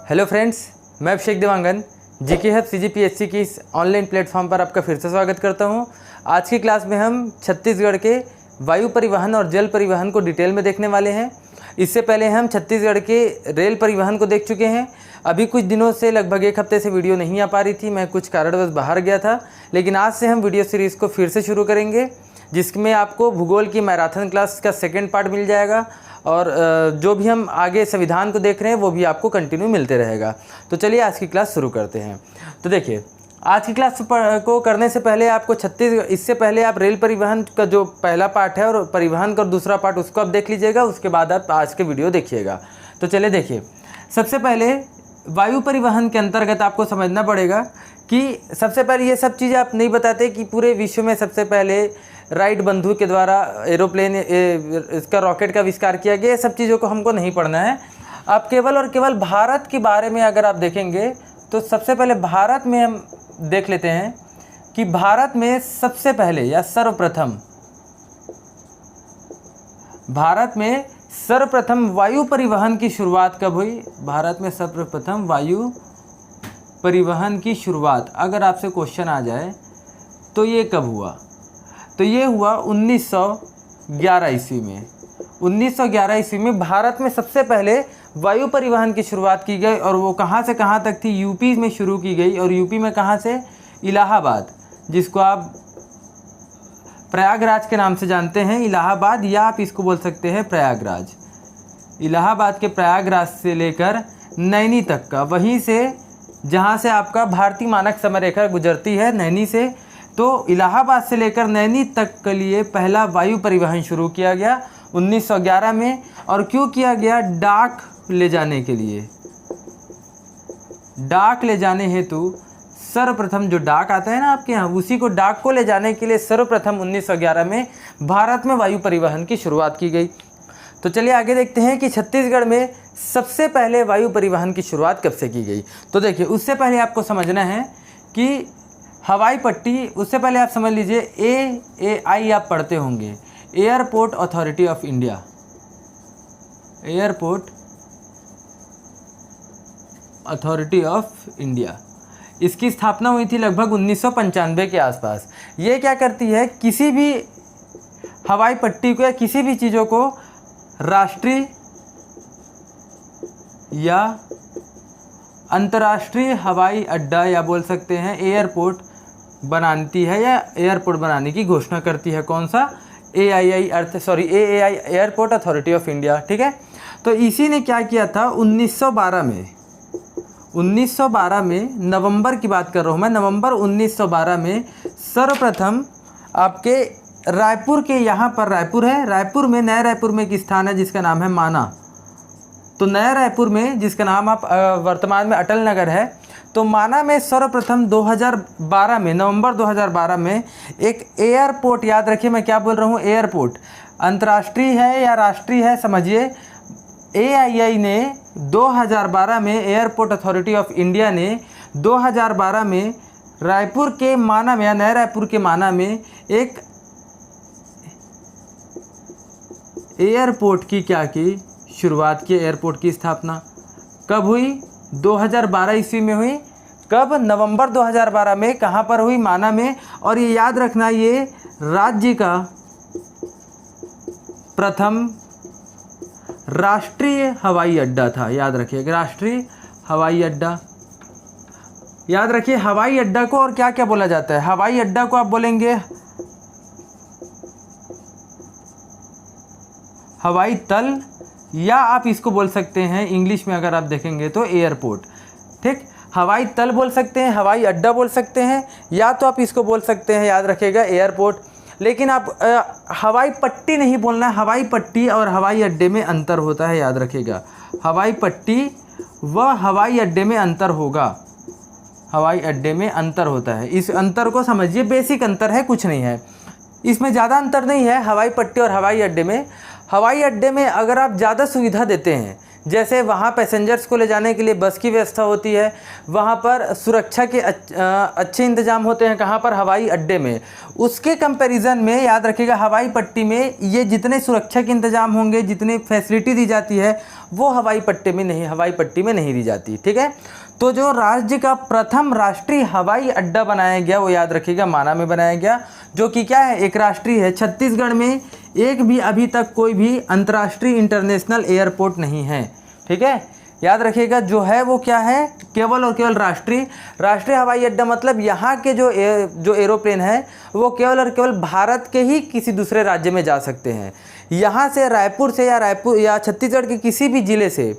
Hello friends, मैं अभिषेक Dewangan GK hub CGPSC की इस ऑनलाइन प्लेटफॉर्म पर आपका फिर से स्वागत करता हूं। आज की क्लास में हम छत्तीसगढ़ के वायु परिवहन और जल परिवहन को डिटेल में देखने वाले हैं। इससे पहले हम छत्तीसगढ़ के रेल परिवहन को देख चुके हैं। अभी कुछ दिनों से लगभग एक हफ्ते से वीडियो नहीं आ पा रही थी, मैं कुछ कारणवश बाहर गया था, लेकिन आज से हम वीडियो सीरीज़ को फिर से शुरू करेंगे, जिसमें आपको भूगोल की मैराथन क्लास का सेकेंड पार्ट मिल जाएगा और जो भी हम आगे संविधान को देख रहे हैं वो भी आपको कंटिन्यू मिलते रहेगा। तो चलिए आज की क्लास शुरू करते हैं। तो देखिए, आज की क्लास को करने से पहले आपको इससे पहले आप रेल परिवहन का जो पहला पार्ट है और परिवहन का दूसरा पार्ट उसको आप देख लीजिएगा, उसके बाद आप आज के वीडियो देखिएगा। तो चलिए देखिए, सबसे पहले वायु परिवहन के अंतर्गत आपको समझना पड़ेगा कि सबसे पहले ये सब चीज़ें आप नहीं बताते कि पूरे विश्व में सबसे पहले राइट बंधु के द्वारा एरोप्लेन इसका रॉकेट का आविष्कार किया गया। ये सब चीज़ों को हमको नहीं पढ़ना है। आप केवल और केवल भारत के बारे में अगर आप देखेंगे तो सबसे पहले भारत में हम देख लेते हैं कि भारत में सबसे पहले या सर्वप्रथम वायु परिवहन की शुरुआत कब हुई। भारत में सर्वप्रथम वायु परिवहन की शुरुआत अगर आपसे क्वेश्चन आ जाए तो ये कब हुआ, तो ये हुआ 1911 ईस्वी में। 1911 ईस्वी में भारत में सबसे पहले वायु परिवहन की शुरुआत की गई और वो कहाँ से कहाँ तक थी, यूपी में शुरू की गई। और यूपी में कहाँ से, इलाहाबाद, जिसको आप प्रयागराज के नाम से जानते हैं, इलाहाबाद, या आप इसको बोल सकते हैं प्रयागराज। इलाहाबाद के प्रयागराज से लेकर नैनी तक का, वहीं से जहाँ से आपका भारतीय मानक समय रेखा गुजरती है नैनी से, तो इलाहाबाद से लेकर नैनी तक के लिए पहला वायु परिवहन शुरू किया गया 1911 में। और क्यों किया गया, डाक ले जाने के लिए। डाक ले जाने हेतु सर्वप्रथम जो डाक आता है ना आपके यहाँ, उसी को डाक को ले जाने के लिए सर्वप्रथम 1911 में भारत में वायु परिवहन की शुरुआत की गई। तो चलिए आगे देखते हैं कि छत्तीसगढ़ में सबसे पहले वायु परिवहन की शुरुआत कब से की गई। तो देखिए, उससे पहले आपको समझना है कि हवाई पट्टी, उससे पहले आप समझ लीजिए AAI आप पढ़ते होंगे, airport authority of India. Airport authority of India, इसकी स्थापना हुई थी लगभग 1995 के आसपास। ये क्या करती है, किसी भी हवाई पट्टी को या किसी भी चीज़ों को राष्ट्रीय या अंतर्राष्ट्रीय हवाई अड्डा या बोल सकते हैं एयरपोर्ट बनाती है या एयरपोर्ट बनाने की घोषणा करती है। कौन सा, AAI airport authority of India, ठीक है। तो इसी ने क्या किया था, 1912 में नवंबर की बात कर रहा हूँ मैं, नवंबर 1912 में सर्वप्रथम आपके रायपुर के, यहाँ पर रायपुर है, रायपुर में, नया रायपुर में एक स्थान है जिसका नाम है माना। तो नया रायपुर में, जिसका नाम आप वर्तमान में अटल नगर है, तो माना में सर्वप्रथम 2012 में, नवंबर 2012 में एक एयरपोर्ट, याद रखिए मैं क्या बोल रहा हूँ, एयरपोर्ट अंतर्राष्ट्रीय है या राष्ट्रीय है समझिए। AII ने 2012 में, एयरपोर्ट अथॉरिटी ऑफ इंडिया ने 2012 में रायपुर के माना में या नया रायपुर के माना में एक एयरपोर्ट की क्या की शुरुआत की। एयरपोर्ट की स्थापना कब हुई, 2012 ईस्वी में हुई। कब, नवंबर 2012 में। कहाँ पर हुई, माना में। और ये याद रखना, ये राज्य का प्रथम राष्ट्रीय हवाई अड्डा था, याद रखिए, राष्ट्रीय हवाई अड्डा। याद रखिए, हवाई अड्डा को और क्या क्या बोला जाता है, हवाई अड्डा को आप बोलेंगे हवाई तल, या आप इसको बोल सकते हैं इंग्लिश में अगर आप देखेंगे तो एयरपोर्ट, ठीक। हवाई तल बोल सकते हैं, हवाई अड्डा बोल सकते हैं, या तो आप इसको बोल सकते हैं, याद रखिएगा, एयरपोर्ट। लेकिन आप हवाई पट्टी नहीं बोलना है, हवाई पट्टी और हवाई अड्डे में अंतर होता है, याद रखिएगा। हवाई पट्टी व हवाई अड्डे में अंतर होगा, हवाई अड्डे में अंतर होता है। इस अंतर को समझिए, बेसिक अंतर है, कुछ नहीं है, इसमें ज़्यादा अंतर नहीं है हवाई पट्टी और हवाई अड्डे में। हवाई अड्डे में अगर आप ज़्यादा सुविधा देते हैं, जैसे वहाँ पैसेंजर्स को ले जाने के लिए बस की व्यवस्था होती है, वहाँ पर सुरक्षा के अच्छे इंतजाम होते हैं, कहाँ पर, हवाई अड्डे में। उसके कंपैरिजन में याद रखिएगा, हवाई पट्टी में ये जितने सुरक्षा के इंतजाम होंगे, जितनी फैसिलिटी दी जाती है, वो हवाई पट्टी में नहीं दी जाती। ठीक है, तो जो राज्य का प्रथम राष्ट्रीय हवाई अड्डा बनाया गया वो याद रखिएगा माना में बनाया गया, जो कि क्या है, एक राष्ट्रीय है। छत्तीसगढ़ में एक भी अभी तक कोई भी अंतर्राष्ट्रीय इंटरनेशनल एयरपोर्ट नहीं है। ठीक है, याद रखिएगा जो है वो क्या है, केवल और केवल राष्ट्रीय हवाई अड्डा, मतलब यहाँ के जो एरोप्लेन है वो केवल और केवल भारत के ही किसी दूसरे राज्य में जा सकते हैं। यहाँ से रायपुर से या छत्तीसगढ़ के किसी भी ज़िले से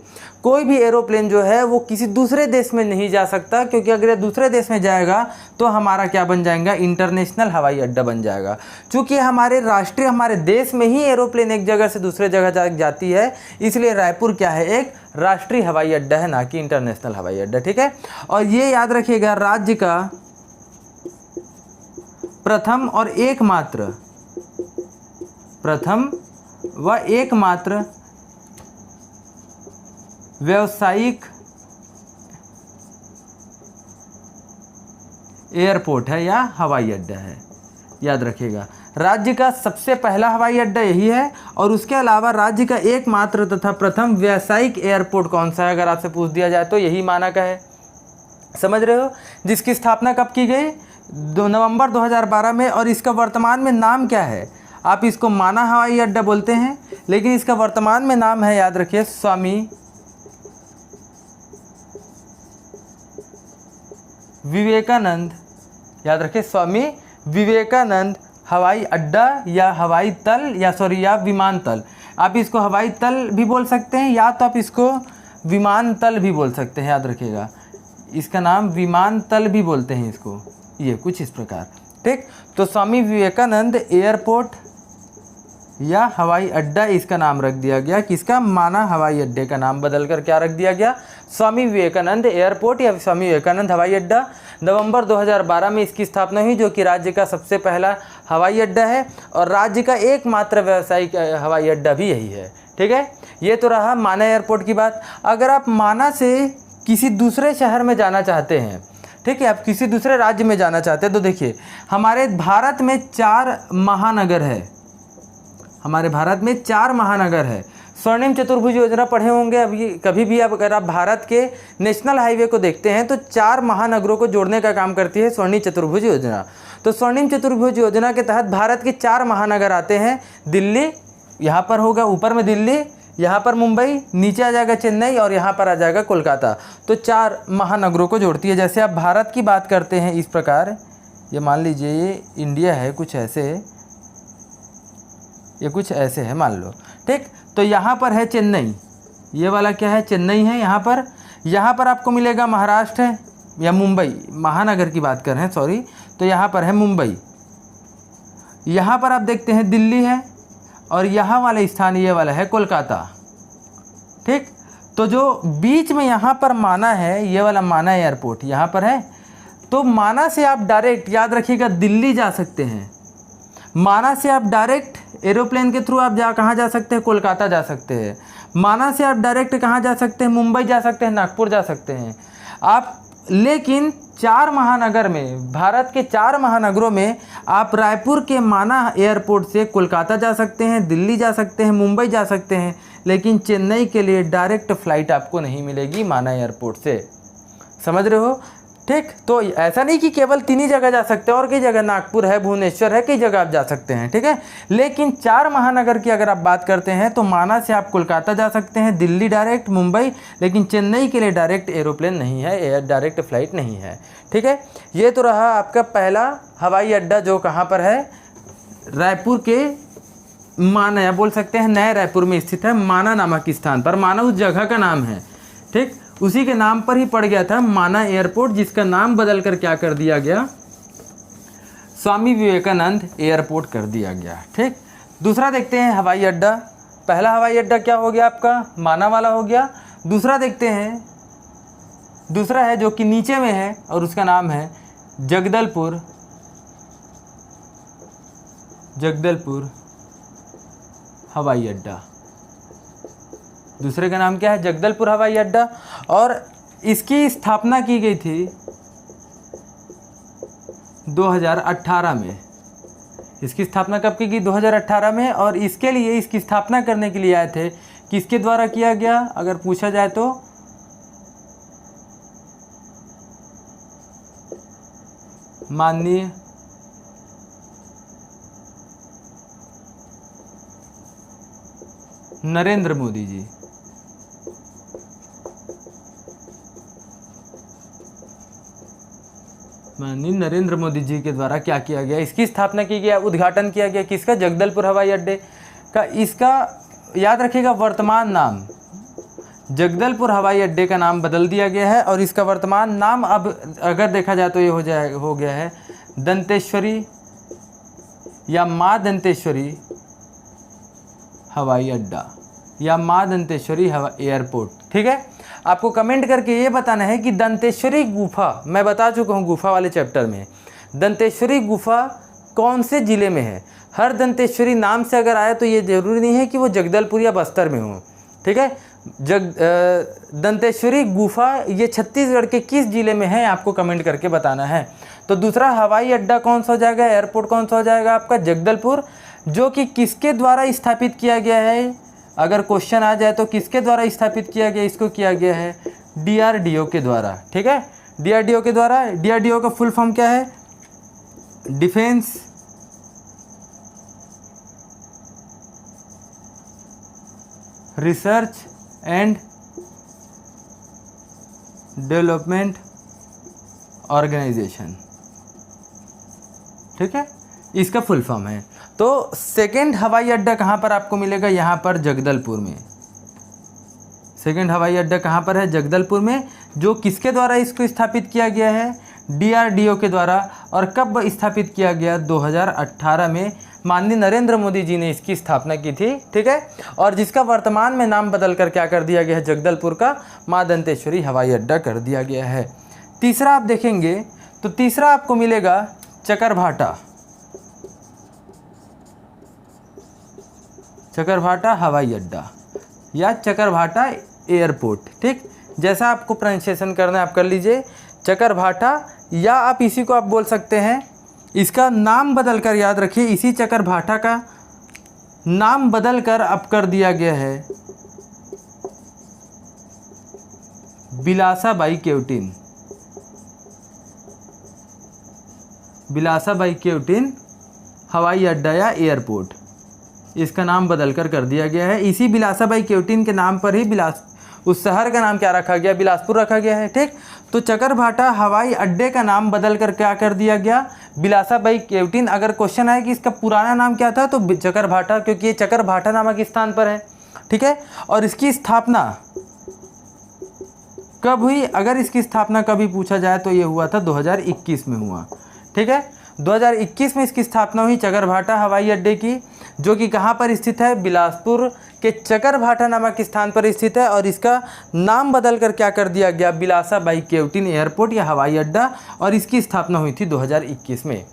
कोई भी एरोप्लेन जो है वो किसी दूसरे देश में नहीं जा सकता, क्योंकि अगर ये दूसरे देश में जाएगा तो हमारा क्या बन जाएगा, इंटरनेशनल हवाई अड्डा बन जाएगा। चूँकि हमारे देश में ही एरोप्लेन एक जगह से दूसरे जगह जाती है, इसलिए रायपुर क्या है, एक राष्ट्रीय हवाई अड्डा है, ना कि इंटरनेशनल हवाई अड्डा। ठीक है, और ये याद रखिएगा राज्य का प्रथम व एकमात्र व्यावसायिक एयरपोर्ट है या हवाई अड्डा है। याद रखिएगा राज्य का सबसे पहला हवाई अड्डा यही है, और उसके अलावा राज्य का एकमात्र तथा प्रथम व्यावसायिक एयरपोर्ट कौन सा है, अगर आपसे पूछ दिया जाए तो यही माना का है। समझ रहे हो, जिसकी स्थापना कब की गई, 2 नवंबर 2012 में, और इसका वर्तमान में नाम क्या है, आप इसको माना हवाई अड्डा बोलते हैं, लेकिन इसका वर्तमान में नाम है, याद रखिए, स्वामी विवेकानंद। याद रखिए स्वामी विवेकानंद हवाई अड्डा या हवाई तल या विमानतल। आप इसको हवाई तल भी बोल सकते हैं या तो आप इसको विमानतल भी बोल सकते हैं। याद रखिएगा इसका नाम विमानतल भी बोलते हैं इसको, ये कुछ इस प्रकार। ठीक, तो स्वामी विवेकानंद एयरपोर्ट या हवाई अड्डा इसका नाम रख दिया गया, किसका, माना हवाई अड्डे का नाम बदलकर क्या रख दिया गया, स्वामी विवेकानंद एयरपोर्ट या स्वामी विवेकानंद हवाई अड्डा। नवंबर 2012 में इसकी स्थापना हुई, जो कि राज्य का सबसे पहला हवाई अड्डा है और राज्य का एकमात्र व्यावसायिक हवाई अड्डा भी यही है। ठीक है, ये तो रहा माना एयरपोर्ट की बात। अगर आप माना से किसी दूसरे शहर में जाना चाहते हैं, ठीक है, आप किसी दूसरे राज्य में जाना चाहते हैं, तो देखिए हमारे भारत में 4 महानगर है। हमारे भारत में 4 महानगर है। स्वर्णिम चतुर्भुज योजना पढ़े होंगे अभी कभी भी। अगर आप भारत के नेशनल हाईवे को देखते हैं तो 4 महानगरों को जोड़ने का काम करती है स्वर्णिम चतुर्भुज योजना। तो स्वर्णिम चतुर्भुज योजना के तहत भारत के 4 महानगर आते हैं। दिल्ली यहाँ पर होगा, ऊपर में दिल्ली, यहाँ पर मुंबई, नीचे आ जाएगा चेन्नई और यहाँ पर आ जाएगा कोलकाता। तो 4 महानगरों को जोड़ती है। जैसे आप भारत की बात करते हैं इस प्रकार, ये मान लीजिए ये इंडिया है, कुछ ऐसे, ये कुछ ऐसे है मान लो। ठीक, तो यहाँ पर है चेन्नई, ये वाला क्या है, चेन्नई है। यहाँ पर आपको मिलेगा महाराष्ट्र है या मुंबई, महानगर की बात कर रहे हैं सॉरी, तो यहाँ पर है मुंबई। यहाँ पर आप देखते हैं दिल्ली है और यहाँ वाला स्थान ये वाला है कोलकाता। ठीक, तो जो बीच में यहाँ पर माना है, ये वाला माना एयरपोर्ट यहाँ पर है। तो माना से आप डायरेक्ट, याद रखिएगा, दिल्ली जा सकते हैं। माना से आप डायरेक्ट एरोप्लेन के थ्रू आप कहाँ जा सकते हैं, कोलकाता जा सकते हैं। माना से आप डायरेक्ट कहाँ जा सकते हैं, मुंबई जा सकते हैं, नागपुर जा सकते हैं आप। लेकिन 4 महानगर में, भारत के 4 महानगरों में आप रायपुर के माना एयरपोर्ट से कोलकाता जा सकते हैं, दिल्ली जा सकते हैं, मुंबई जा सकते हैं, लेकिन चेन्नई के लिए डायरेक्ट फ़्लाइट आपको नहीं मिलेगी माना एयरपोर्ट से। समझ रहे हो। ठीक, तो ऐसा नहीं कि केवल 3 ही जगह जा सकते हैं, और कई जगह, नागपुर है, भुवनेश्वर है, कई जगह आप जा सकते हैं। ठीक है, लेकिन 4 महानगर की अगर आप बात करते हैं तो माना से आप कोलकाता जा सकते हैं, दिल्ली डायरेक्ट, मुंबई, लेकिन चेन्नई के लिए डायरेक्ट एरोप्लेन नहीं है, डायरेक्ट फ़्लाइट नहीं है। ठीक है, ये तो रहा आपका पहला हवाई अड्डा, जो कहाँ पर है, रायपुर के माना, या बोल सकते हैं नए रायपुर में स्थित है, माना नामक स्थान पर। माना उस जगह का नाम है। ठीक, उसी के नाम पर ही पड़ गया था माना एयरपोर्ट, जिसका नाम बदलकर क्या कर दिया गया, स्वामी विवेकानंद एयरपोर्ट कर दिया गया। ठीक, दूसरा देखते हैं हवाई अड्डा। पहला हवाई अड्डा क्या हो गया आपका, माना वाला हो गया। दूसरा देखते हैं, दूसरा है जो कि नीचे में है और उसका नाम है जगदलपुर हवाई अड्डा। दूसरे का नाम क्या है, जगदलपुर हवाई अड्डा, और इसकी स्थापना की गई थी 2018 में। इसकी स्थापना कब की गई, 2018 में। और इसके लिए, इसकी स्थापना करने के लिए आए थे किसके द्वारा किया गया अगर पूछा जाए तो? माननीय नरेंद्र मोदी जी। माननीय नरेंद्र मोदी जी के द्वारा क्या किया गया, इसकी स्थापना की गया, उद्घाटन किया गया किसका? जगदलपुर हवाई अड्डे का। इसका याद रखिएगा वर्तमान नाम, जगदलपुर हवाई अड्डे का नाम बदल दिया गया है और इसका वर्तमान नाम अब अगर देखा जाए तो ये हो गया है दंतेश्वरी या माँ दंतेश्वरी हवाई अड्डा या माँ दंतेश्वरी एयरपोर्ट। ठीक है, आपको कमेंट करके ये बताना है कि दंतेश्वरी गुफा, मैं बता चुका हूँ गुफा वाले चैप्टर में, दंतेश्वरी गुफा कौन से ज़िले में है। हर दंतेश्वरी नाम से अगर आए तो ये ज़रूरी नहीं है कि वो जगदलपुर या बस्तर में हो। ठीक है, दंतेश्वरी गुफा ये छत्तीसगढ़ के किस ज़िले में है आपको कमेंट करके बताना है। तो दूसरा हवाई अड्डा कौन सा हो जाएगा, एयरपोर्ट कौन सा हो जाएगा आपका? जगदलपुर, जो कि किसके द्वारा स्थापित किया गया है? अगर क्वेश्चन आ जाए तो किसके द्वारा स्थापित किया गया? इसको किया गया है DRDO के द्वारा। ठीक है, DRDO के द्वारा। DRDO का फुल फॉर्म क्या है? Defence research and development organisation. ठीक है, इसका फुल फॉर्म है। तो सेकेंड हवाई अड्डा कहाँ पर आपको मिलेगा? यहाँ पर जगदलपुर में। सेकेंड हवाई अड्डा कहाँ पर है? जगदलपुर में, जो किसके द्वारा इसको स्थापित किया गया है? DRDO के द्वारा। और कब स्थापित किया गया? 2018 में माननीय नरेंद्र मोदी जी ने इसकी स्थापना की थी। ठीक है, और जिसका वर्तमान में नाम बदल कर क्या कर दिया गया है? जगदलपुर का माँ दंतेश्वरी हवाई अड्डा कर दिया गया है। तीसरा आप देखेंगे तो तीसरा आपको मिलेगा चकरभाटा, चकरभाटा हवाई अड्डा या चकरभाटा एयरपोर्ट। ठीक, जैसा आपको प्रोनाउंसिएशन करना है आप कर लीजिए, चकरभाटा, या आप इसी को आप बोल सकते हैं, इसका नाम बदल कर, याद रखिए इसी चकरभाटा का नाम बदल कर अब कर दिया गया है बिलासाबाई केवटिन, बिलासाबाई केवटिन हवाई अड्डा या एयरपोर्ट। इसका नाम बदल कर दिया गया है। इसी बिलासाबाई केवटिन के नाम पर ही उस शहर का नाम क्या रखा गया? बिलासपुर रखा गया है। ठीक, तो चकरभाटा हवाई अड्डे का नाम बदल कर क्या कर दिया गया? बिलासाबाई केवटिन। अगर क्वेश्चन आए कि इसका पुराना नाम क्या था तो चकरभाटा, क्योंकि ये चकरभाटा नामक स्थान पर है। ठीक है, और इसकी स्थापना कब हुई? अगर इसकी स्थापना कभी पूछा जाए तो ये हुआ था 2021 में हुआ। ठीक है, 2021 में इसकी स्थापना हुई चकरभाटा हवाई अड्डे की, जो कि कहाँ पर स्थित है? बिलासपुर के चकरभाटा नामक स्थान पर स्थित है। और इसका नाम बदल कर क्या कर दिया गया? बिलासाबाई केवटिन एयरपोर्ट या हवाई अड्डा, और इसकी स्थापना हुई थी 2021 में।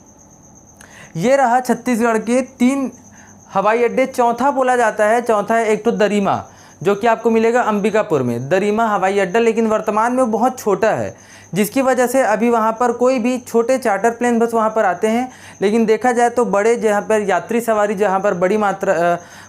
ये रहा छत्तीसगढ़ के 3 हवाई अड्डे। चौथा बोला जाता है, चौथा है एक तो दरिमा, जो कि आपको मिलेगा अंबिकापुर में, दरिमा हवाई अड्डा, लेकिन वर्तमान में वो बहुत छोटा है, जिसकी वजह से अभी वहाँ पर कोई भी छोटे चार्टर प्लेन बस वहाँ पर आते हैं। लेकिन देखा जाए तो बड़े, जहाँ पर यात्री सवारी, जहाँ पर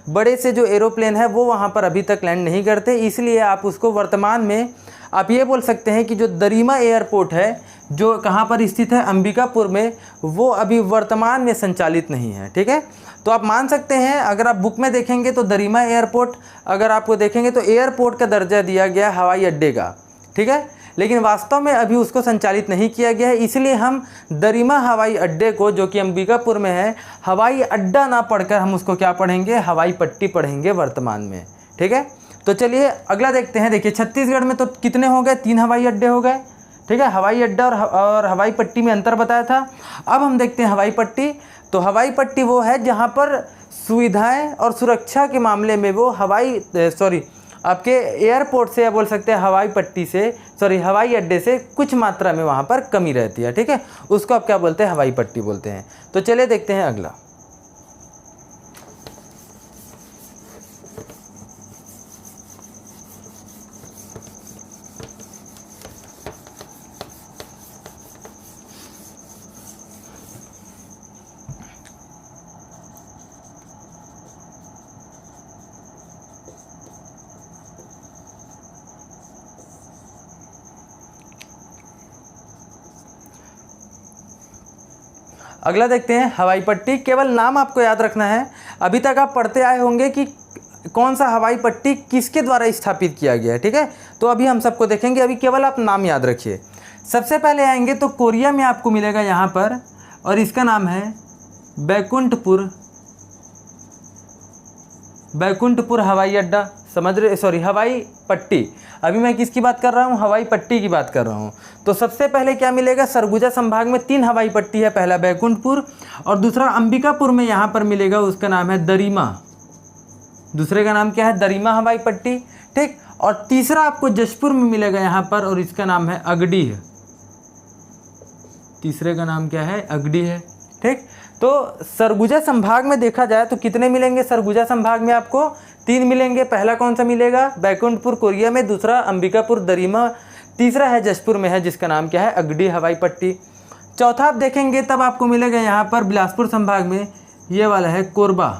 बड़े से जो एरोप्लेन है वो वहाँ पर अभी तक लैंड नहीं करते। इसलिए आप उसको वर्तमान में आप ये बोल सकते हैं कि जो दरिमा एयरपोर्ट है, जो कहाँ पर स्थित है? अंबिकापुर में, वो अभी वर्तमान में संचालित नहीं है। ठीक है, तो आप मान सकते हैं, अगर आप बुक में देखेंगे तो दरिमा एयरपोर्ट, अगर आपको देखेंगे तो एयरपोर्ट का दर्जा दिया गया हवाई अड्डे का। ठीक है, लेकिन वास्तव में अभी उसको संचालित नहीं किया गया है। इसलिए हम दरिमा हवाई अड्डे को, जो कि अंबिकापुर में है, हवाई अड्डा ना पढ़कर हम उसको क्या पढ़ेंगे? हवाई पट्टी पढ़ेंगे वर्तमान में। ठीक है, तो चलिए अगला देखते हैं। देखिए छत्तीसगढ़ में तो कितने हो गए? 3 हवाई अड्डे हो गए। ठीक है, हवाई अड्डा और हवाई पट्टी में अंतर बताया था। अब हम देखते हैं हवाई पट्टी। तो हवाई पट्टी वो है जहाँ पर सुविधाएं और सुरक्षा के मामले में वो आपके एयरपोर्ट से, या बोल सकते हैं हवाई पट्टी से, हवाई अड्डे से कुछ मात्रा में वहाँ पर कमी रहती है। ठीक है, उसको आप क्या बोलते हैं? हवाई पट्टी बोलते हैं। तो चलिए देखते हैं अगला। अगला देखते हैं हवाई पट्टी। केवल नाम आपको याद रखना है। अभी तक आप पढ़ते आए होंगे कि कौन सा हवाई पट्टी किसके द्वारा स्थापित किया गया है, ठीक है। तो अभी हम सबको देखेंगे, अभी केवल आप नाम याद रखिए। सबसे पहले आएंगे तो कोरिया में आपको मिलेगा यहाँ पर, और इसका नाम है बैकुंठपुर हवाई अड्डा। समझ रहे, सॉरी हवाई पट्टी। अभी मैं किसकी बात कर रहा हूँ, हवाई पट्टी की बात कर रहा हूँ। तो सबसे पहले क्या मिलेगा, सरगुजा संभाग में 3 हवाई पट्टी है। पहला बैकुंठपुर और दूसरा अंबिकापुर में यहाँ पर मिलेगा, उसका नाम है दरिमा। दूसरे का नाम क्या है, दरिमा हवाई पट्टी, ठीक। और तीसरा आपको जशपुर में मिलेगा यहाँ पर, और इसका नाम है अगडी। तीसरे का नाम क्या है, अगडी है, ठीक। तो सरगुजा संभाग में देखा जाए तो कितने मिलेंगे, सरगुजा संभाग में आपको 3 मिलेंगे। पहला कौन सा मिलेगा, बैकुंठपुर कोरिया में, दूसरा अंबिकापुर दरिमा, तीसरा है जशपुर में है, जिसका नाम क्या है, अगडी हवाई पट्टी। चौथा आप देखेंगे तब आपको मिलेगा यहाँ पर बिलासपुर संभाग में, ये वाला है कोरबा,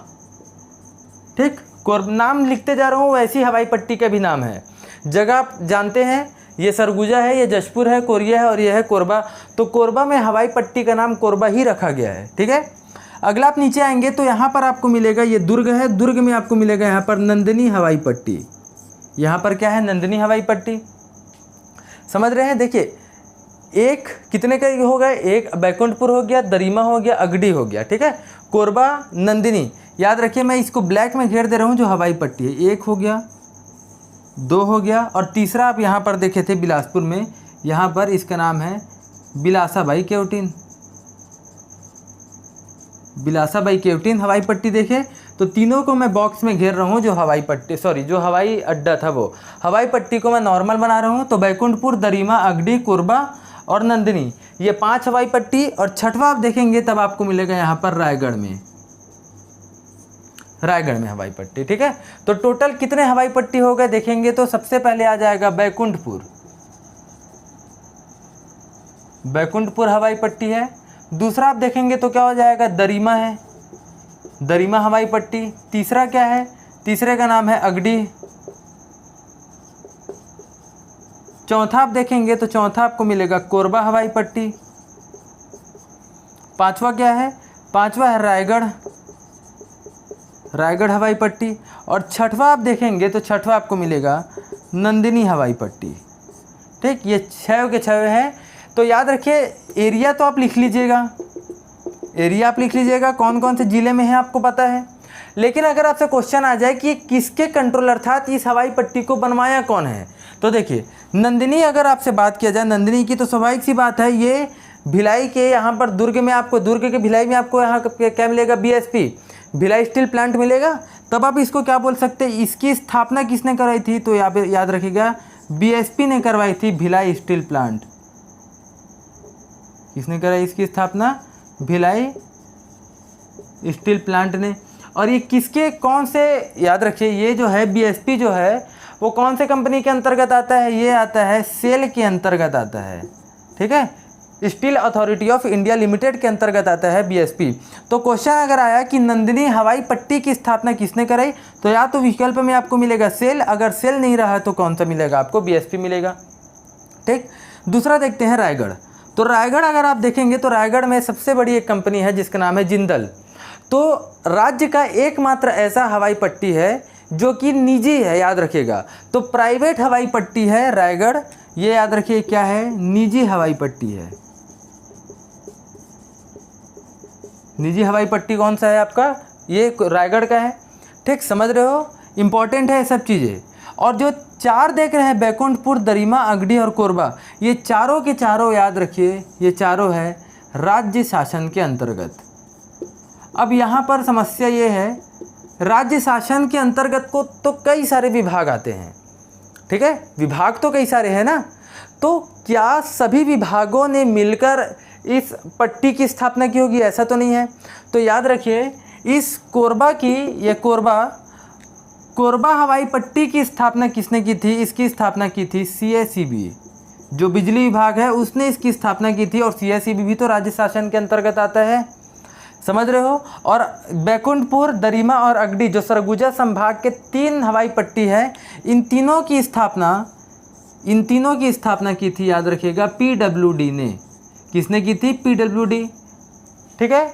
ठीक। नाम लिखते जा रहा हूँ, वैसी हवाई पट्टी का भी नाम है। जगह आप जानते हैं, ये सरगुजा है, ये जशपुर है, कोरिया है, और ये है कोरबा। तो कोरबा में हवाई पट्टी का नाम कोरबा ही रखा गया है, ठीक है। अगला आप नीचे आएंगे तो यहाँ पर आपको मिलेगा, ये दुर्ग है, दुर्ग में आपको मिलेगा यहाँ पर नंदिनी हवाई पट्टी। यहाँ पर क्या है, नंदिनी हवाई पट्टी। समझ रहे हैं, देखिए एक कितने का हो गए, एक बैकुंठपुर हो गया, दरिमा हो गया, अगडी हो गया, ठीक है। कोरबा, नंदिनी, याद रखिए मैं इसको ब्लैक में घेर दे रहा हूँ, जो हवाई पट्टी है। 1 हो गया, 2 हो गया, और तीसरा आप यहाँ पर देखे थे बिलासपुर में, यहाँ पर इसका नाम है बिलासाबाई केवटिन। बिलासाबाई केवटिन हवाई पट्टी देखे। तो तीनों को मैं बॉक्स में घेर रहा हूँ, जो हवाई पट्टी, सॉरी जो हवाई अड्डा था वो हवाई पट्टी को मैं नॉर्मल बना रहा हूँ। तो बैकुंठपुर, दरिमा, अगडी, कोरबा और नंदिनी, ये 5 हवाई पट्टी। और छठवा आप देखेंगे तब आपको मिलेगा यहाँ पर रायगढ़ में, रायगढ़ में हवाई पट्टी, ठीक है। तो टोटल कितने हवाई पट्टी हो गए देखेंगे तो सबसे पहले आ जाएगा बैकुंठपुर, बैकुंठपुर हवाई पट्टी है। दूसरा आप देखेंगे तो क्या हो जाएगा, दरिमा है, दरिमा हवाई पट्टी। तीसरा क्या है, तीसरे का नाम है अगडी। चौथा आप देखेंगे तो चौथा आपको मिलेगा कोरबा हवाई पट्टी। पांचवा क्या है, पांचवा है रायगढ़, रायगढ़ हवाई पट्टी। और छठवा आप देखेंगे तो छठवा आपको मिलेगा नंदिनी हवाई पट्टी, ठीक। ये 6 के 6 हैं। तो याद रखिए, एरिया तो आप लिख लीजिएगा, एरिया आप लिख लीजिएगा, कौन कौन से ज़िले में है आपको पता है। लेकिन अगर आपसे क्वेश्चन आ जाए कि किसके कंट्रोल अर्थात इस हवाई पट्टी को बनवाया कौन है, तो देखिए नंदिनी, अगर आपसे बात किया जाए नंदिनी की, तो स्वाभाविक सी बात है ये भिलाई के यहाँ पर दुर्ग में, आपको दुर्ग के भिलाई में आपको यहाँ क्या मिलेगा, BSP, भिलाई स्टील प्लांट मिलेगा। तब आप इसको क्या बोल सकते हैं, इसकी स्थापना किसने कराई थी, तो यहाँ पे याद रखिएगा BSP ने करवाई थी, भिलाई स्टील प्लांट। किसने कराई इसकी स्थापना, भिलाई स्टील प्लांट ने। और ये किसके, कौन से, याद रखिए ये जो है BSP जो है वो कौन से कंपनी के अंतर्गत आता है, ये आता है सेल के अंतर्गत आता है, ठीक है। Steel authority of India limited के अंतर्गत आता है BSP। तो क्वेश्चन अगर आया कि नंदिनी हवाई पट्टी की स्थापना किसने कराई, तो या तो विकल्प में आपको मिलेगा सेल, अगर सेल नहीं रहा तो कौन सा मिलेगा आपको, BSP मिलेगा, ठीक। दूसरा देखते हैं रायगढ़। तो रायगढ़ अगर आप देखेंगे तो रायगढ़ में सबसे बड़ी एक कंपनी है जिसका नाम है जिंदल। तो राज्य का एकमात्र ऐसा हवाई पट्टी है जो कि निजी है, याद रखिएगा। तो प्राइवेट हवाई पट्टी है रायगढ़, ये याद रखिए क्या है, निजी हवाई पट्टी है। निजी हवाई पट्टी कौन सा है आपका, ये रायगढ़ का है, ठीक। समझ रहे हो, इंपॉर्टेंट है ये सब चीज़ें। और जो 4 देख रहे हैं, बैकुंठपुर, दरिमा, अगडी और कोरबा, ये चारों के चारों याद रखिए, ये चारों है राज्य शासन के अंतर्गत। अब यहाँ पर समस्या ये है, राज्य शासन के अंतर्गत को तो कई सारे विभाग आते हैं, ठीक है, विभाग तो कई सारे हैं ना। तो क्या सभी विभागों ने मिलकर इस पट्टी की स्थापना की होगी, ऐसा तो नहीं है। तो याद रखिए इस कोरबा की, ये कोरबा हवाई पट्टी की स्थापना किसने की थी, इसकी स्थापना की थी CACB, जो बिजली विभाग है उसने इसकी स्थापना की थी। और CACB भी तो राज्य शासन के अंतर्गत आता है, समझ रहे हो। और बैकुंठपुर, दरिमा और अगडी जो सरगुजा संभाग के 3 हवाई पट्टी है, इन तीनों की स्थापना की थी, याद रखिएगा PWD ने। किसने की थी, PWD। ठीक है,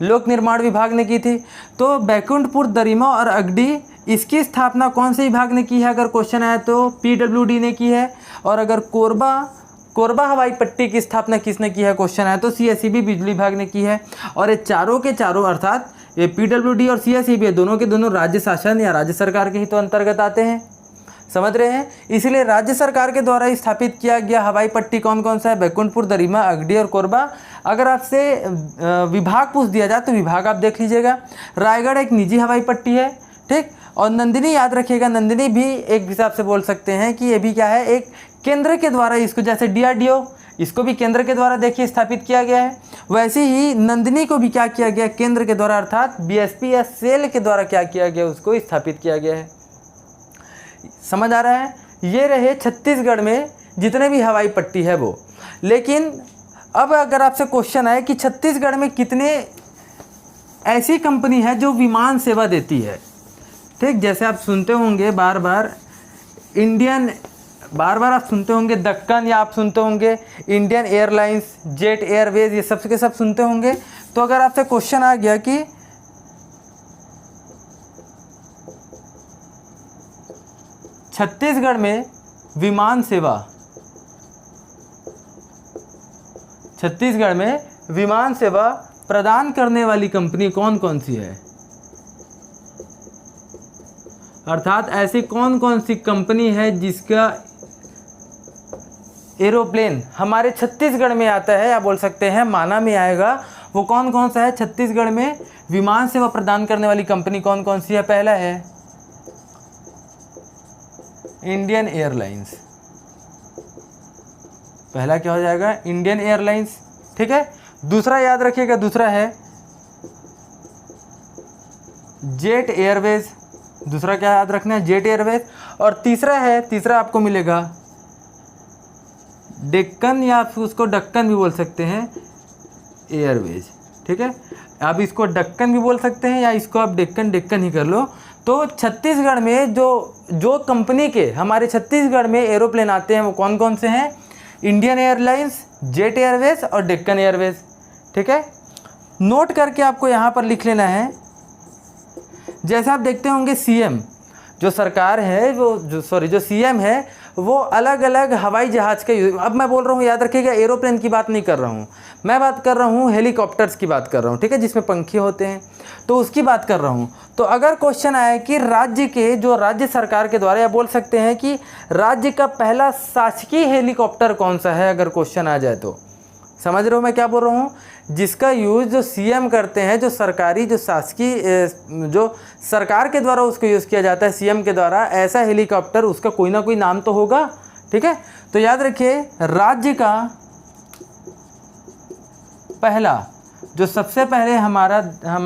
लोक निर्माण विभाग ने की थी। तो बैकुंठपुर, दरिमा और अगडी, इसकी स्थापना कौन से विभाग ने की है अगर क्वेश्चन आया तो पीडब्ल्यूडी ने की है। और अगर कोरबा हवाई पट्टी की स्थापना किसने की है क्वेश्चन आया तो सीएसईबी बिजली विभाग ने की है। और ये चारों के चारों अर्थात ये पीडब्ल्यूडी और सीएसईबी दोनों के दोनों राज्य शासन या राज्य सरकार के हितों अंतर्गत आते हैं, समझ रहे हैं। इसलिए राज्य सरकार के द्वारा स्थापित किया गया हवाई पट्टी कौन कौन सा है, बैकुंठपुर, दरिमा, अगडी और कोरबा। अगर आपसे विभाग पूछ दिया जाए तो विभाग आप देख लीजिएगा। रायगढ़ एक निजी हवाई पट्टी है, ठीक। और नंदिनी याद रखिएगा, नंदिनी भी एक हिसाब से बोल सकते हैं कि ये भी क्या है, एक केंद्र के द्वारा, इसको जैसे डीआरडीओ, इसको भी केंद्र के द्वारा देखिए स्थापित किया गया है, वैसे ही नंदिनी को भी क्या किया गया, केंद्र के द्वारा अर्थात बीएसपी या सेल के द्वारा क्या किया गया, उसको स्थापित किया गया है। समझ आ रहा है। ये रहे छत्तीसगढ़ में जितने भी हवाई पट्टी है वो। लेकिन अब अगर आपसे क्वेश्चन आए कि छत्तीसगढ़ में कितने ऐसी कंपनी है जो विमान सेवा देती है, ठीक। जैसे आप सुनते होंगे बार बार आप सुनते होंगे दक्कन, या आप सुनते होंगे इंडियन एयरलाइंस, जेट एयरवेज, ये सब के सब सुनते होंगे। तो अगर आपसे क्वेश्चन आ गया कि छत्तीसगढ़ में विमान सेवा प्रदान करने वाली कंपनी कौन कौन सी है, अर्थात ऐसी कौन कौन सी कंपनी है जिसका एरोप्लेन हमारे छत्तीसगढ़ में आता है, या बोल सकते हैं माना में आएगा, वो कौन कौन सा है। छत्तीसगढ़ में विमान सेवा प्रदान करने वाली कंपनी कौन कौन सी है। पहला है इंडियन एयरलाइंस, पहला क्या हो जाएगा, इंडियन एयरलाइंस, ठीक है। दूसरा याद रखिएगा, दूसरा है जेट एयरवेज, दूसरा क्या याद रखना है, जेट एयरवेज। और तीसरा आपको मिलेगा डेक्कन, या उसको डक्कन भी बोल सकते हैं, एयरवेज, ठीक है। आप इसको डक्कन भी बोल सकते हैं या इसको आप डेक्कन ही कर लो। तो छत्तीसगढ़ में जो कंपनी के हमारे छत्तीसगढ़ में एरोप्लेन आते हैं वो कौन कौन से हैं, इंडियन एयरलाइंस, जेट एयरवेज और डेक्कन एयरवेज, ठीक है। नोट करके आपको यहाँ पर लिख लेना है। जैसे आप देखते होंगे सीएम जो सरकार है, जो सीएम है, वो अलग अलग हवाई जहाज़ के, अब मैं बोल रहा हूँ याद रखिएगा, एरोप्लेन की बात नहीं कर रहा हूँ, मैं बात कर रहा हूँ हेलीकॉप्टर्स की बात कर रहा हूँ, ठीक है, जिसमें पंखे होते हैं, तो उसकी बात कर रहा हूँ। तो अगर क्वेश्चन आए कि राज्य सरकार के द्वारा, या बोल सकते हैं कि राज्य का पहला शासकीय हेलीकॉप्टर कौन सा है, अगर क्वेश्चन आ जाए तो समझ रहे हो मैं क्या बोल रहा हूँ, जिसका यूज़ जो सीएम करते हैं, जो सरकारी, जो शासकीय, जो सरकार के द्वारा उसको यूज़ किया जाता है सीएम के द्वारा, ऐसा हेलीकॉप्टर, उसका कोई ना कोई नाम तो होगा, ठीक है। तो याद रखिए, राज्य का पहला, जो सबसे पहले हमारा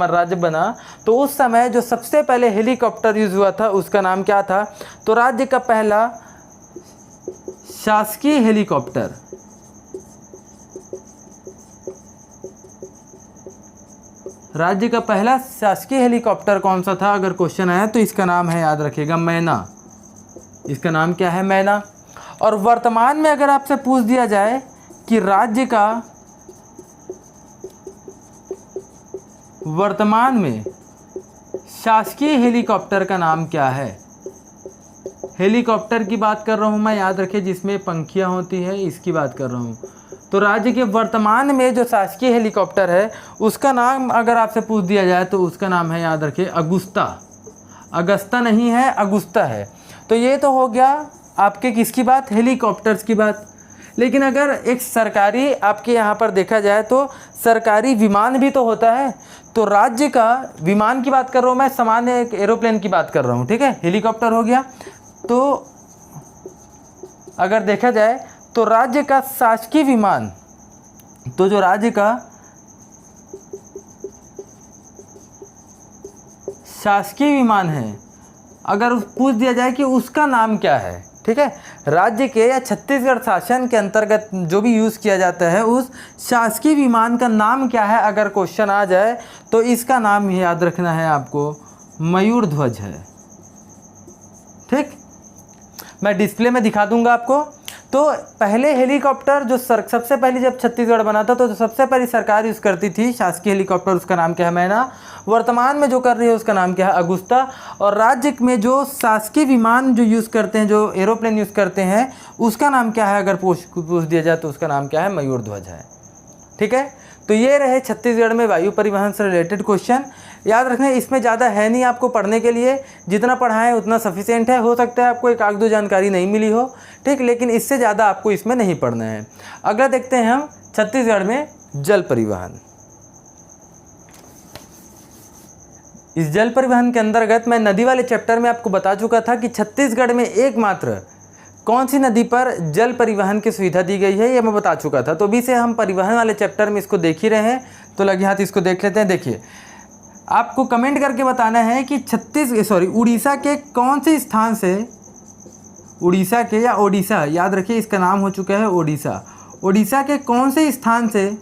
राज्य बना, तो उस समय जो सबसे पहले हेलीकॉप्टर यूज़ हुआ था उसका नाम क्या था, तो राज्य का पहला शासकीय हेलीकॉप्टर, राज्य का पहला शासकीय हेलीकॉप्टर कौन सा था अगर क्वेश्चन आया तो इसका नाम है, याद रखिएगा, मैना। इसका नाम क्या है, मैना। और वर्तमान में अगर आपसे पूछ दिया जाए कि राज्य का वर्तमान में शासकीय हेलीकॉप्टर का नाम क्या है, हेलीकॉप्टर की बात कर रहा हूँ मैं, याद रखिए, जिसमें पंखियाँ होती है, इसकी बात कर रहा हूँ। तो राज्य के वर्तमान में जो शासकीय हेलीकॉप्टर है उसका नाम अगर आपसे पूछ दिया जाए तो उसका नाम है, याद रखिए, अगुस्ता। अगस्ता नहीं है, अगुस्ता है। तो ये तो हो गया आपके किसकी बात, हेलीकॉप्टर्स की बात। लेकिन अगर एक सरकारी आपके यहाँ पर देखा जाए तो सरकारी विमान भी तो होता है। तो राज्य का विमान की बात कर रहा हूँ मैं, सामान्य एक एरोप्लेन की बात कर रहा हूँ, ठीक है, हेलीकॉप्टर हो गया। तो अगर देखा जाए तो राज्य का शासकीय विमान, तो जो राज्य का शासकीय विमान है, अगर पूछ दिया जाए कि उसका नाम क्या है, ठीक है, राज्य के या छत्तीसगढ़ शासन के अंतर्गत जो भी यूज़ किया जाता है उस शासकीय विमान का नाम क्या है, अगर क्वेश्चन आ जाए तो इसका नाम ही याद रखना है आपको, मयूर ध्वज है, ठीक। मैं डिस्प्ले में दिखा दूंगा आपको। तो पहले हेलीकॉप्टर जो सबसे पहले जब छत्तीसगढ़ बना था तो सबसे पहली सरकार यूज़ करती थी शासकीय हेलीकॉप्टर, उसका नाम क्या है मैना। वर्तमान में जो कर रही है उसका नाम क्या है अगुस्ता। और राज्य में जो शासकीय विमान जो यूज़ करते हैं, जो एरोप्लेन यूज़ करते हैं, उसका नाम क्या है अगर पूछ दिया जाए तो उसका नाम क्या है मयूर ध्वज है। ठीक है, तो ये रहे छत्तीसगढ़ में वायु परिवहन से रिलेटेड क्वेश्चन। याद रखना इसमें ज़्यादा है नहीं आपको पढ़ने के लिए, जितना पढ़ाएं उतना सफिशिएंट है। हो सकता है आपको एक आध दो जानकारी नहीं मिली हो, ठीक, लेकिन इससे ज़्यादा आपको इसमें नहीं पढ़ना है। अगला देखते हैं हम छत्तीसगढ़ में जल परिवहन। इस जल परिवहन के अंतर्गत मैं नदी वाले चैप्टर में आपको बता चुका था कि छत्तीसगढ़ में एकमात्र कौन सी नदी पर जल परिवहन की सुविधा दी गई है, ये मैं बता चुका था। तो अभी से हम परिवहन वाले चैप्टर में इसको देख ही रहे हैं, तो लगे हाथ इसको देख लेते हैं। देखिए, आपको कमेंट करके बताना है कि उड़ीसा के कौन से स्थान से, उड़ीसा के या ओडिशा, याद रखिए इसका नाम हो चुका है ओडिशा। ओडिशा के कौन से स्थान से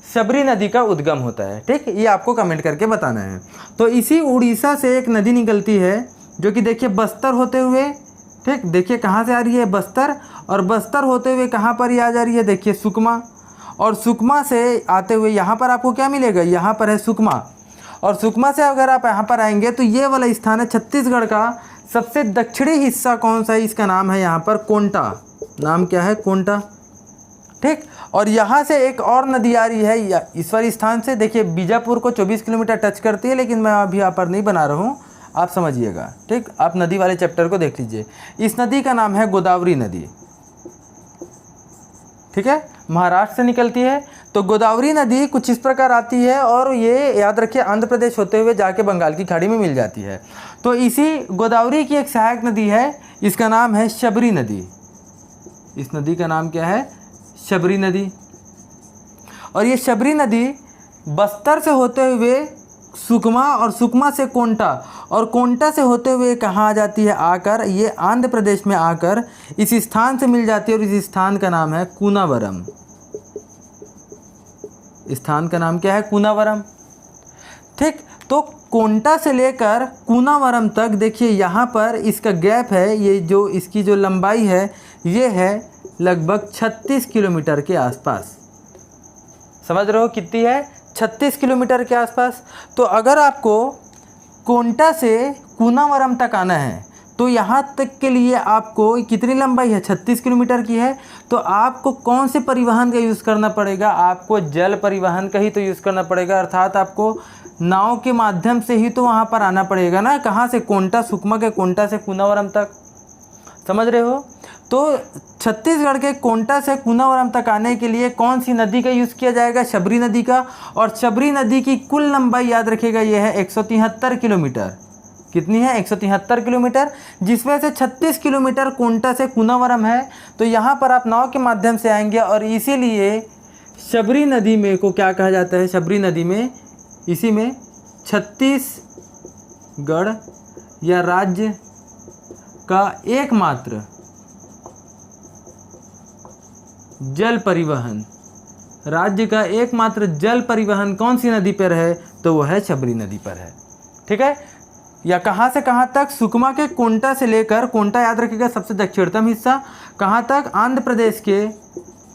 शबरी नदी का उद्गम होता है, ठीक, ये आपको कमेंट करके बताना है। तो इसी उड़ीसा से एक नदी निकलती है जो कि देखिए बस्तर होते हुए, ठीक, देखिए कहाँ से आ रही है बस्तर, और बस्तर होते हुए कहाँ पर ये आ जा रही है, देखिए सुकमा, और सुकमा से आते हुए यहाँ पर आपको क्या मिलेगा, यहाँ पर है सुकमा, और सुकमा से अगर आप यहाँ पर आएंगे तो ये वाला स्थान है छत्तीसगढ़ का सबसे दक्षिणी हिस्सा कौन सा है, इसका नाम है यहाँ पर कोंटा, नाम क्या है कोंटा, ठीक। और यहाँ से एक और नदी आ रही है इस वाले स्थान से, देखिए बीजापुर को 24 किलोमीटर टच करती है, लेकिन मैं अभी यहाँ पर नहीं बना रहा हूँ, आप समझिएगा, ठीक। आप नदी वाले चैप्टर को देख लीजिए। इस नदी का नाम है गोदावरी नदी, ठीक है, महाराष्ट्र से निकलती है। तो गोदावरी नदी कुछ इस प्रकार आती है और ये याद रखिए आंध्र प्रदेश होते हुए जाके बंगाल की खाड़ी में मिल जाती है। तो इसी गोदावरी की एक सहायक नदी है, इसका नाम है शबरी नदी। इस नदी का नाम क्या है, शबरी नदी। और ये शबरी नदी बस्तर से होते हुए सुकमा, और सुकमा से कोंटा, और कोंटा से होते हुए कहाँ आ जाती है, आकर ये आंध्र प्रदेश में आकर इस स्थान से मिल जाती है, और इस स्थान का नाम है कूनावरम। स्थान का नाम क्या है, कूनावरम, ठीक। तो कोंटा से लेकर कूनावरम तक देखिए यहाँ पर इसका गैप है, ये जो इसकी जो लंबाई है ये है लगभग 36 किलोमीटर के आसपास। समझ रहे हो कितनी है, 36 किलोमीटर के आसपास। तो अगर आपको कोंटा से कूनावरम तक आना है तो यहाँ तक के लिए आपको कितनी लंबाई है, 36 किलोमीटर की है। तो आपको कौन से परिवहन का यूज़ करना पड़ेगा, आपको जल परिवहन का ही तो यूज़ करना पड़ेगा, अर्थात आपको नाव के माध्यम से ही तो वहाँ पर आना पड़ेगा ना, कहाँ से, कोंटा, सुकमा के कोंटा से कूनावरम तक। समझ रहे हो। तो छत्तीसगढ़ के कोंटा से कूनावरम तक आने के लिए कौन सी नदी का यूज़ किया जाएगा, शबरी नदी का। और शबरी नदी की कुल लंबाई याद रखिएगा ये है 173 किलोमीटर। कितनी है, 173 किलोमीटर, जिसमें से 36 किलोमीटर कोंटा से कूनावरम है। तो यहाँ पर आप नाव के माध्यम से आएंगे, और इसीलिए शबरी नदी में को क्या कहा जाता है, शबरी नदी में, इसी में छत्तीसगढ़ या राज्य का एकमात्र जल परिवहन, राज्य का एकमात्र जल परिवहन कौन सी नदी पर है, तो वो है शबरी नदी पर है, ठीक है। या कहाँ से कहाँ तक, सुकमा के कोंटा से लेकर, कोंटा याद रखिएगा सबसे दक्षिणतम हिस्सा, कहाँ तक, आंध्र प्रदेश के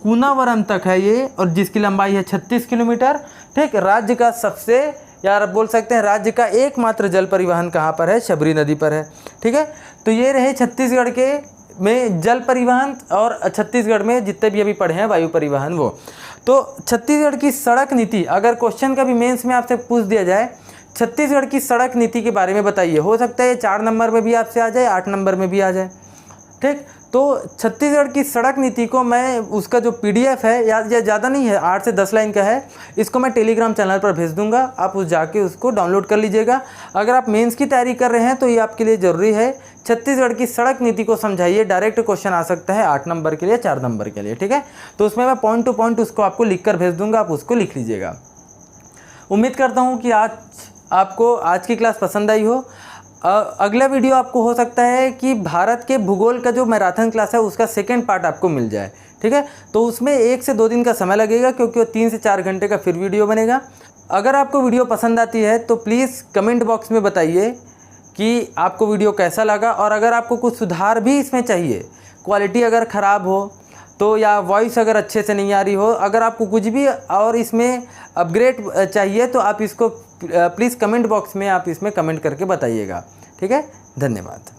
कूनावरम तक है ये, और जिसकी लंबाई है 36 किलोमीटर, ठीक। राज्य का सबसे, यार आप बोल सकते हैं राज्य का एकमात्र जल परिवहन कहाँ पर है, शबरी नदी पर है, ठीक है। तो ये रहे छत्तीसगढ़ के में जल परिवहन, और छत्तीसगढ़ में जितने भी अभी पढ़े हैं वायु परिवहन वो। तो छत्तीसगढ़ की सड़क नीति, अगर क्वेश्चन का भी मेंस में आपसे पूछ दिया जाए छत्तीसगढ़ की सड़क नीति के बारे में बताइए, हो सकता है 4 नंबर में भी आपसे आ जाए, 8 नंबर में भी आ जाए, ठीक। तो छत्तीसगढ़ की सड़क नीति को मैं, उसका जो PDF है, या ज़्यादा नहीं है, 8 से 10 लाइन का है, इसको मैं टेलीग्राम चैनल पर भेज दूंगा, आप उस जाके उसको डाउनलोड कर लीजिएगा। अगर आप मेंस की तैयारी कर रहे हैं तो ये आपके लिए ज़रूरी है। छत्तीसगढ़ की सड़क नीति को समझाइए, डायरेक्ट क्वेश्चन आ सकता है 8 नंबर के लिए, 4 नंबर के लिए, ठीक है। तो उसमें मैं पॉइंट टू पॉइंट उसको आपको लिख कर भेज दूँगा, आप उसको लिख लीजिएगा। उम्मीद करता हूँ कि आज आपको आज की क्लास पसंद आई हो। अगला वीडियो आपको हो सकता है कि भारत के भूगोल का जो मैराथन क्लास है उसका सेकंड पार्ट आपको मिल जाए, ठीक है। तो उसमें 1 से 2 दिन का समय लगेगा, क्योंकि वो 3 से 4 घंटे का फिर वीडियो बनेगा। अगर आपको वीडियो पसंद आती है तो प्लीज़ कमेंट बॉक्स में बताइए कि आपको वीडियो कैसा लगा, और अगर आपको कुछ सुधार भी इसमें चाहिए, क्वालिटी अगर ख़राब हो तो, या वॉइस अगर अच्छे से नहीं आ रही हो, अगर आपको कुछ भी और इसमें अपग्रेड चाहिए तो आप इसको प्लीज़ कमेंट बॉक्स में आप इसमें कमेंट करके बताइएगा। ठीक है, धन्यवाद।